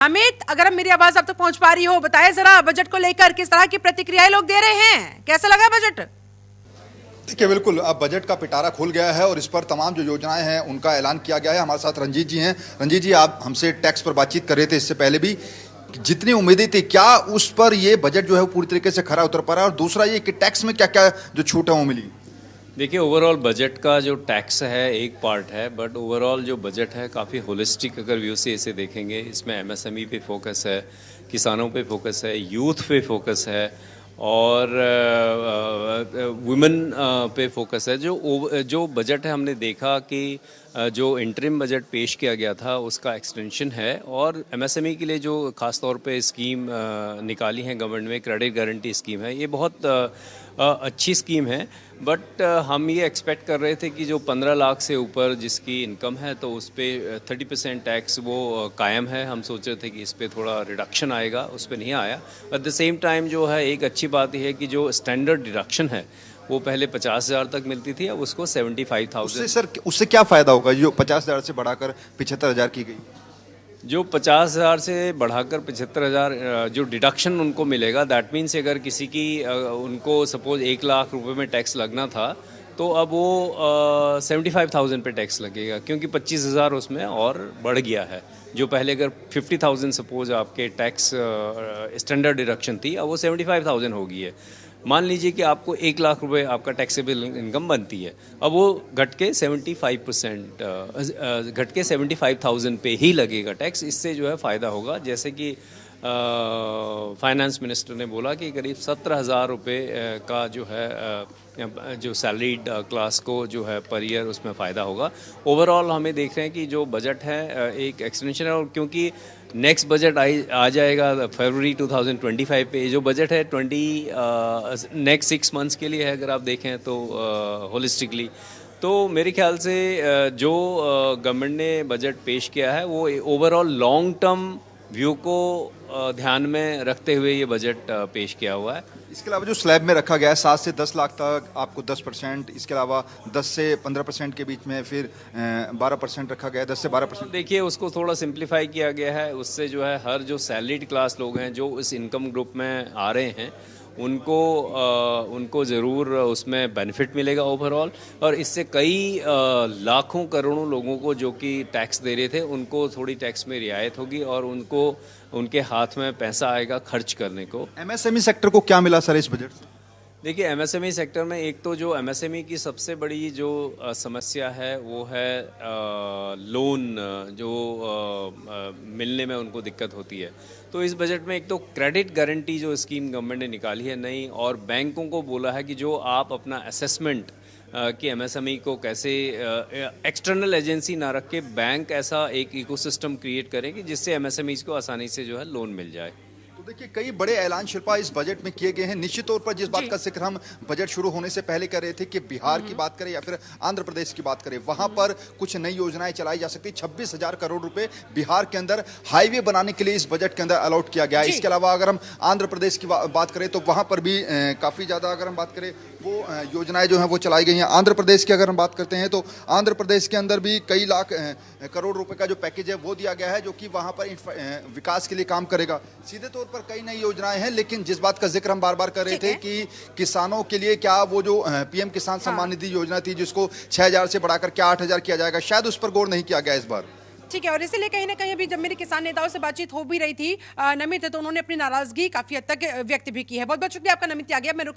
अमित, अगर अब मेरी आवाज अब तक पहुंच पा रही हो, बताएं जरा बजट को लेकर किस तरह की प्रतिक्रियाएं लोग दे रहे हैं, कैसा लगा बजट? देखिए, बिल्कुल अब बजट का पिटारा खुल गया है और इस पर तमाम जो योजनाएं हैं उनका ऐलान किया गया है। हमारे साथ रंजीत जी हैं। रंजीत जी, आप हमसे टैक्स पर बातचीत कर रहे थे इससे पहले भी, जितनी उम्मीदें थी क्या उस पर ये बजट जो है वो पूरी तरीके से खरा उतर पा रहा है? और दूसरा ये कि टैक्स में क्या क्या जो छूट है वो मिली? देखिए, ओवरऑल बजट का जो टैक्स है एक पार्ट है, बट ओवरऑल जो बजट है काफ़ी होलिस्टिक अगर व्यू से इसे देखेंगे, इसमें एमएसएमई पे फोकस है, किसानों पे फोकस है, यूथ पे फोकस है और वुमेन पे फोकस है। जो बजट है हमने देखा कि जो इंटरिम बजट पेश किया गया था उसका एक्सटेंशन है और एमएसएमई के लिए जो ख़ास तौर पे स्कीम निकाली है गवर्नमेंट में, क्रेडिट गारंटी स्कीम है, ये बहुत अच्छी स्कीम है। बट हम ये एक्सपेक्ट कर रहे थे कि जो 15 लाख से ऊपर जिसकी इनकम है तो उस पर 30% टैक्स वो कायम है। हम सोच रहे थे कि इस पर थोड़ा रिडक्शन आएगा, उस पर नहीं आया। एट द सेम टाइम जो है एक अच्छी बात यह है कि जो स्टैंडर्ड डिडक्शन है वो पहले 50,000 तक मिलती थी, अब उसको 75,000। उससे सर उससे क्या फ़ायदा होगा जो 50,000 से बढ़ाकर 75,000 की गई? जो 50,000 से बढ़ाकर 75,000 जो डिडक्शन उनको मिलेगा, दैट मीन्स अगर किसी की उनको सपोज 1 लाख रुपए में टैक्स लगना था तो अब वो 75,000 पे टैक्स लगेगा, क्योंकि 25,000 उसमें और बढ़ गया है। जो पहले अगर 50,000 सपोज आपके टैक्स स्टैंडर्ड डिडक्शन थी, अब वो 75,000 हो गई है। मान लीजिए कि आपको 1 लाख रुपए आपका टैक्सेबल इनकम बनती है, अब वो घट के 75,000 पे ही लगेगा टैक्स। इससे जो है फ़ायदा होगा, जैसे कि फाइनेंस मिनिस्टर ने बोला कि करीब 17,000 रुपये का जो है जो सैलरीड क्लास को जो है पर ईयर उसमें फ़ायदा होगा। ओवरऑल हमें देख रहे हैं कि जो बजट है एक एक्सटेंशन है, और क्योंकि नेक्स्ट बजट आ जाएगा फरवरी 2025 पे। जो बजट है नेक्स्ट 6 मंथ्स के लिए है अगर आप देखें तो होलिस्टिकली। तो मेरे ख्याल से जो गवर्नमेंट ने बजट पेश किया है वो ओवरऑल लॉन्ग टर्म व्यू को ध्यान में रखते हुए ये बजट पेश किया हुआ है। इसके अलावा जो स्लैब में रखा गया है 7 से 10 लाख तक आपको 10%, इसके अलावा 10 से 15% के बीच में फिर 12% रखा गया है, 10 से 12%। देखिए, उसको थोड़ा सिंप्लीफाई किया गया है, उससे जो है हर जो सैलरीड क्लास लोग हैं जो इस इनकम ग्रुप में आ रहे हैं उनको ज़रूर उसमें बेनिफिट मिलेगा ओवरऑल। और इससे कई लाखों करोड़ों लोगों को जो कि टैक्स दे रहे थे उनको थोड़ी टैक्स में रियायत होगी और उनके हाथ में पैसा आएगा खर्च करने को। एमएसएमई सेक्टर को क्या मिला सर इस बजट से? देखिए, एमएसएमई सेक्टर में एक तो जो एमएसएमई की सबसे बड़ी जो समस्या है वो है लोन जो मिलने में उनको दिक्कत होती है। तो इस बजट में एक तो क्रेडिट गारंटी जो स्कीम गवर्नमेंट ने निकाली है नई, और बैंकों को बोला है कि जो आप अपना असेसमेंट कि एमएसएमई को कैसे एक्सटर्नल एजेंसी ना रख के बैंक ऐसा एक इकोसिस्टम क्रिएट करें कि जिससे एमएसएमईज को आसानी से जो है लोन मिल जाए। तो देखिए, कई बड़े ऐलान शिल्पा इस बजट में किए गए हैं। निश्चित तौर पर जिस बात का जिक्र हम बजट शुरू होने से पहले कर रहे थे कि बिहार की बात करें या फिर आंध्र प्रदेश की बात करें, वहां पर कुछ नई योजनाएं चलाई जा सकती। 26,000 करोड़ रुपए बिहार के अंदर हाईवे बनाने के लिए इस बजट के अंदर अलॉट किया गया है। इसके अलावा अगर हम आंध्र प्रदेश की बात करें तो वहां पर भी काफी ज्यादा अगर हम बात करें वो योजनाएं जो हैं वो चलाई गई हैं। आंध्र प्रदेश की अगर हम बात करते हैं तो आंध्र प्रदेश के अंदर भी कई लाख करोड़ रुपए का जो पैकेज है वो दिया गया है, जो कि वहां पर विकास के लिए काम करेगा। सीधे तौर पर कई नई योजनाएं हैं, लेकिन जिस बात का जिक्र हम बार बार कर रहे थे कि किसानों के लिए क्या वो जो पीएम किसान सम्मान निधि योजना थी जिसको 6,000 से बढ़ाकर क्या 8,000 किया जाएगा, शायद उस पर गौर नहीं किया गया इस बार। ठीक है, और इसीलिए कहीं ना कहीं अभी जब मेरे किसान नेताओं से बातचीत हो भी रही थी नमित, तो उन्होंने अपनी नाराजगी काफी हद तक व्यक्त भी की है। बहुत बहुत शुक्रिया आपका नमित त्यागिया। मैं